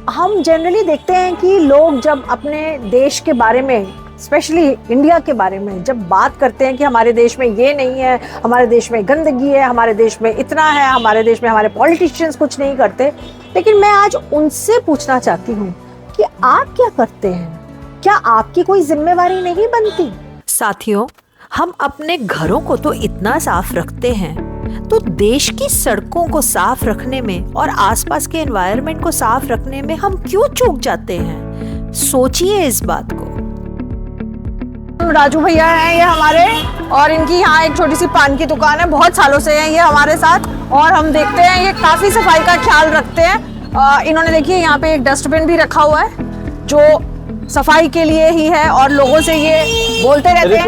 हम जनरली देखते हैं कि लोग जब अपने देश के बारे में, स्पेशली इंडिया के बारे में जब बात करते हैं कि हमारे देश में ये नहीं है, हमारे देश में गंदगी है, हमारे देश में इतना है, हमारे देश में हमारे पॉलिटिशियंस कुछ नहीं करते, लेकिन मैं आज उनसे पूछना चाहती हूँ कि आप क्या करते हैं? क्या आपकी कोई जिम्मेवारी नहीं बनती? साथियों, हम अपने घरों को तो इतना साफ रखते हैं, तो देश की सड़कों को साफ रखने में और आसपास के एनवायरनमेंट को साफ रखने में हम क्यों चूक जाते हैं? सोचिए इस बात को। राजू भैया हैं ये हमारे, और इनकी यहाँ एक छोटी सी पान की दुकान है, बहुत सालों से हैं ये हमारे साथ, और हम देखते हैं ये काफी सफाई का ख्याल रखते हैं। इन्होंने देखिए यहाँ पे एक डस्टबिन भी रखा हुआ है जो सफाई के लिए ही है, और लोगों से ये बोलते रहते हैं,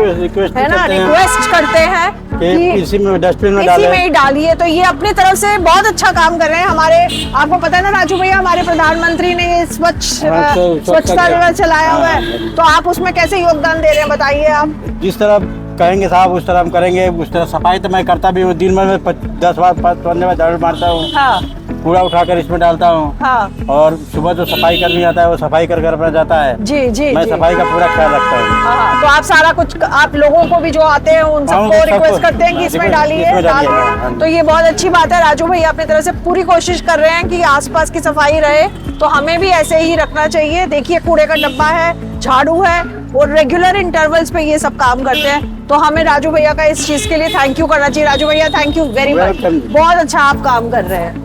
है ना, रिक्वेस्ट करते हैं कि इसी में डस्टबिन में इसी में ही डालिए। तो ये अपनी तरफ से बहुत अच्छा काम कर रहे हैं। हमारे, आपको पता है ना राजू भैया, हमारे प्रधानमंत्री ने ये स्वच्छता दिवस चलाया हुआ है, तो आप उसमें कैसे योगदान दे रहे हैं बताइए आप। जिस तरह कहेंगे साहब उस तरह हम करेंगे। उस तरह सफाई तो मैं करता भी हूँ, दिन भर में 10 बार 15 बार झाड़ू मारता हूँ। हाँ। कूड़ा उठाकर इसमें डालता हूँ। हाँ। और सुबह जो सफाई करनी आता है वो सफाई कर अपना जाता है। जी जी मैं जी। सफाई का पूरा ख्याल रखता हूँ। हाँ, तो आप सारा कुछ, आप लोगों को भी जो आते हैं उन सबको रिक्वेस्ट करते हैं कि इसमें डालिए, डालिए। तो ये बहुत अच्छी बात है। राजू भैया अपनी तरफ से पूरी कोशिश कर रहे हैं कि आसपास की सफाई रहे, तो हमें भी ऐसे ही रखना चाहिए। देखिए कूड़े का डब्बा है, झाड़ू है, और रेगुलर इंटरवल्स पे ये सब काम करते हैं। तो हमें राजू भैया का इस चीज के लिए थैंक यू करना चाहिए। राजू भैया थैंक यू वेरी मच, बहुत अच्छा आप काम कर रहे हैं।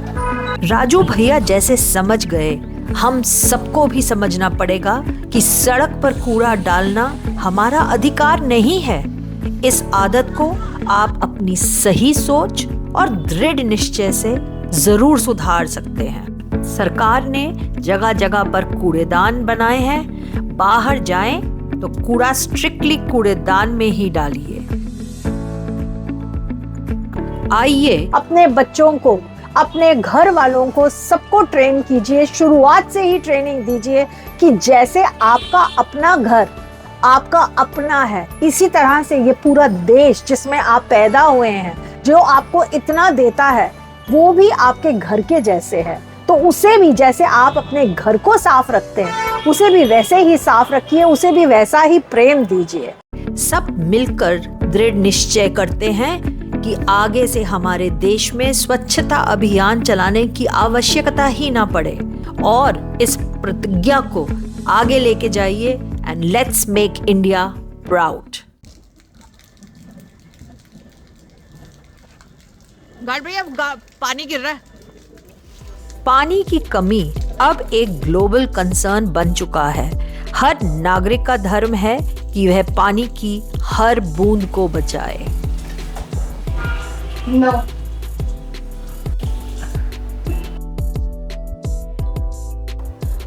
राजू भैया जैसे समझ गए, हम सबको भी समझना पड़ेगा कि सड़क पर कूड़ा डालना हमारा अधिकार नहीं है। इस आदत को आप अपनी सही सोच और दृढ़ निश्चय से जरूर सुधार सकते हैं। सरकार ने जगह जगह पर कूड़ेदान बनाए हैं। बाहर जाएं तो कूड़ा स्ट्रिक्टली कूड़ेदान में ही डालिए। आइए अपने बच्चों को, अपने घर वालों को, सबको ट्रेन कीजिए, शुरुआत से ही ट्रेनिंग दीजिए कि जैसे आपका अपना घर आपका अपना है, इसी तरह से ये पूरा देश जिसमें आप पैदा हुए हैं, जो आपको इतना देता है, वो भी आपके घर के जैसे है। तो उसे भी जैसे आप अपने घर को साफ रखते हैं, उसे भी वैसे ही साफ रखिए, उसे भी वैसा ही प्रेम दीजिए। सब मिलकर दृढ़ निश्चय करते हैं कि आगे से हमारे देश में स्वच्छता अभियान चलाने की आवश्यकता ही ना पड़े, और इस प्रतिज्ञा को आगे लेके जाइए। And let's make India proud. Guard भैया पानी गिर रहा है। पानी की कमी अब एक ग्लोबल कंसर्न बन चुका है। हर नागरिक का धर्म है कि वह पानी की हर बूंद को बचाए। No.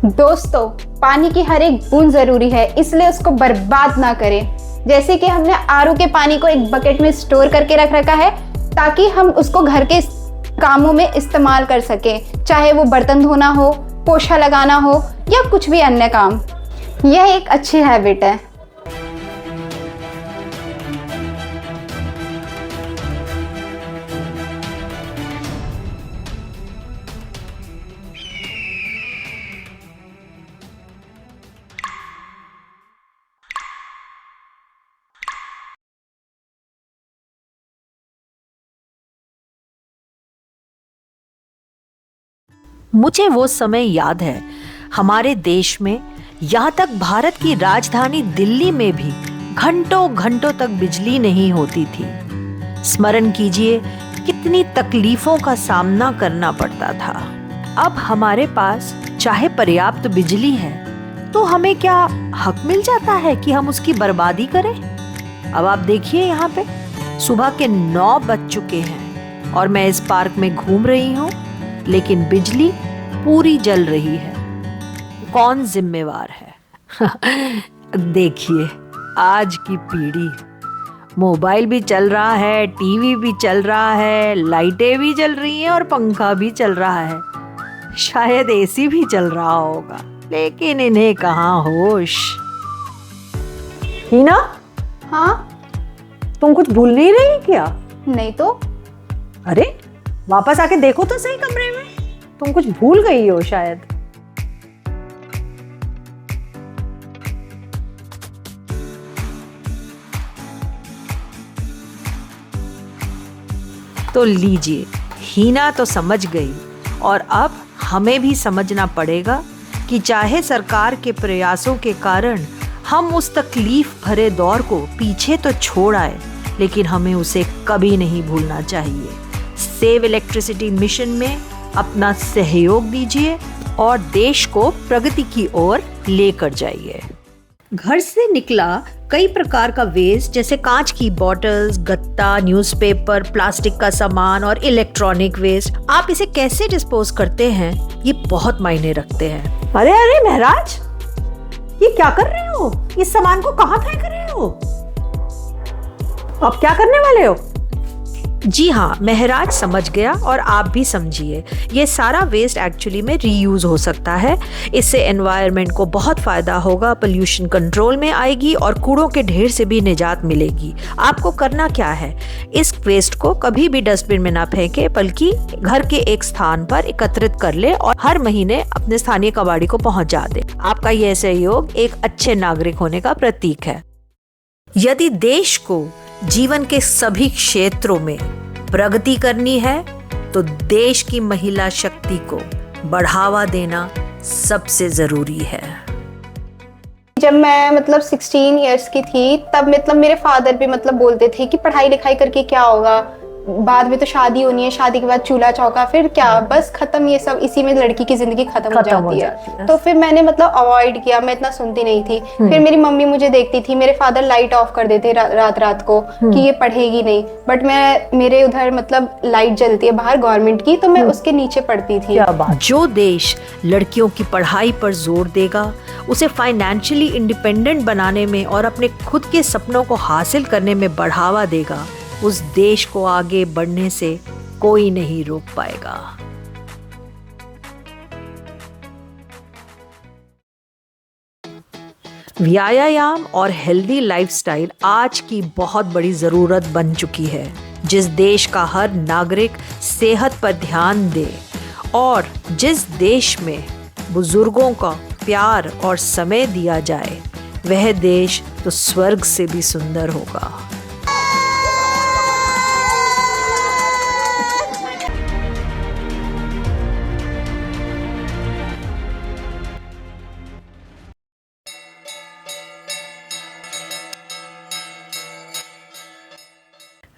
दोस्तों, पानी की हर एक बूंद जरूरी है, इसलिए उसको बर्बाद ना करें। जैसे कि हमने आरओ के पानी को एक बकेट में स्टोर करके रख रखा है, ताकि हम उसको घर के कामों में इस्तेमाल कर सकें, चाहे वो बर्तन धोना हो, पोछा लगाना हो या कुछ भी अन्य काम। यह एक अच्छी हैबिट है। मुझे वो समय याद है, हमारे देश में, यहाँ तक भारत की राजधानी दिल्ली में भी घंटों घंटों तक बिजली नहीं होती थी। स्मरण कीजिए कितनी तकलीफों का सामना करना पड़ता था। अब हमारे पास चाहे पर्याप्त बिजली है, तो हमें क्या हक मिल जाता है कि हम उसकी बर्बादी करें? अब आप देखिए, यहाँ पे सुबह के 9 बज चुके हैं और मैं इस पार्क में घूम रही हूँ, लेकिन बिजली पूरी जल रही है। कौन जिम्मेवार है? देखिए, आज की पीढ़ी, मोबाइल भी चल रहा है, टीवी भी चल रहा है, लाइटें भी जल रही हैं और पंखा भी चल रहा है, शायद एसी भी चल रहा होगा, लेकिन इन्हें कहाँ होश। हीना, हाँ? तुम कुछ भूल नहीं रही क्या? नहीं तो। अरे वापस आके देखो तो सही कमरे में, तुम कुछ भूल गई हो शायद। तो लीजिए, हीना तो समझ गई और अब हमें भी समझना पड़ेगा कि चाहे सरकार के प्रयासों के कारण हम उस तकलीफ भरे दौर को पीछे तो छोड़ आए, लेकिन हमें उसे कभी नहीं भूलना चाहिए। सेव इलेक्ट्रिसिटी मिशन में अपना सहयोग दीजिए और देश को प्रगति की ओर लेकर जाइए। घर से निकला कई प्रकार का वेस्ट जैसे कांच की बॉटल्स, गत्ता, न्यूज़पेपर, प्लास्टिक का सामान और इलेक्ट्रॉनिक वेस्ट, आप इसे कैसे डिस्पोज करते हैं ये बहुत मायने रखते हैं। अरे अरे महराज, ये क्या कर रहे हो? इस सामान को कहाँ फेंक रहे हो? अब क्या करने वाले हो? जी हाँ, महराज समझ गया और आप भी समझिए। ये सारा वेस्ट एक्चुअली में रीयूज हो सकता है। इससे एनवायरनमेंट को बहुत फायदा होगा, पोल्यूशन कंट्रोल में आएगी और कूड़ों के ढेर से भी निजात मिलेगी। आपको करना क्या है, इस वेस्ट को कभी भी डस्टबिन में ना फेंके, बल्कि घर के एक स्थान पर एकत्रित कर ले और हर महीने अपने स्थानीय कबाड़ी को पहुंचा दे। आपका यह सहयोग एक अच्छे नागरिक होने का प्रतीक है। यदि देश को जीवन के सभी क्षेत्रों में प्रगति करनी है तो देश की महिला शक्ति को बढ़ावा देना सबसे जरूरी है। जब मैं 16 इयर्स की थी तब मेरे फादर भी बोलते थे कि पढ़ाई लिखाई करके क्या होगा, बाद में तो शादी होनी है, शादी के बाद चूल्हा चौका, फिर क्या, बस खत्म, ये सब इसी में लड़की की जिंदगी खत्म हो जाती है। तो फिर मैंने अवॉइड किया, मैं इतना सुनती नहीं थी। फिर मेरी मम्मी मुझे देखती थी, मेरे फादर लाइट ऑफ कर देते रात को कि ये पढ़ेगी नहीं, बट मेरे उधर लाइट जलती है बाहर गवर्नमेंट की, तो मैं उसके नीचे पढ़ती थी। जो देश लड़कियों की पढ़ाई पर जोर देगा, उसे फाइनेंशियली इंडिपेंडेंट बनाने में और अपने खुद के सपनों को हासिल करने में बढ़ावा देगा, उस देश को आगे बढ़ने से कोई नहीं रोक पाएगा। व्यायाम और हेल्दी लाइफस्टाइल आज की बहुत बड़ी जरूरत बन चुकी है। जिस देश का हर नागरिक सेहत पर ध्यान दे और जिस देश में बुजुर्गों का प्यार और समय दिया जाए, वह देश तो स्वर्ग से भी सुंदर होगा।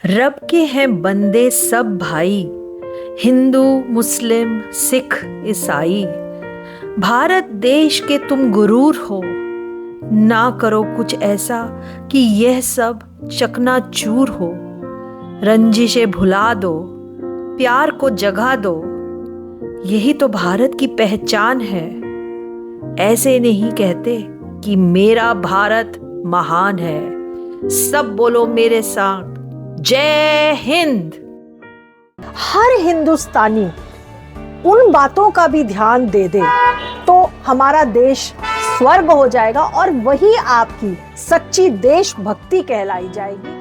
रब के हैं बंदे सब भाई, हिंदू, मुस्लिम, सिख, ईसाई। भारत देश के तुम गुरूर हो, ना करो कुछ ऐसा कि यह सब चकनाचूर हो। रंजिशें भुला दो, प्यार को जगा दो, यही तो भारत की पहचान है। ऐसे नहीं कहते कि मेरा भारत महान है। सब बोलो मेरे साथ, जय हिंद। हर हिंदुस्तानी उन बातों का भी ध्यान दे दे तो हमारा देश स्वर्ग हो जाएगा और वही आपकी सच्ची देशभक्ति कहलाई जाएगी।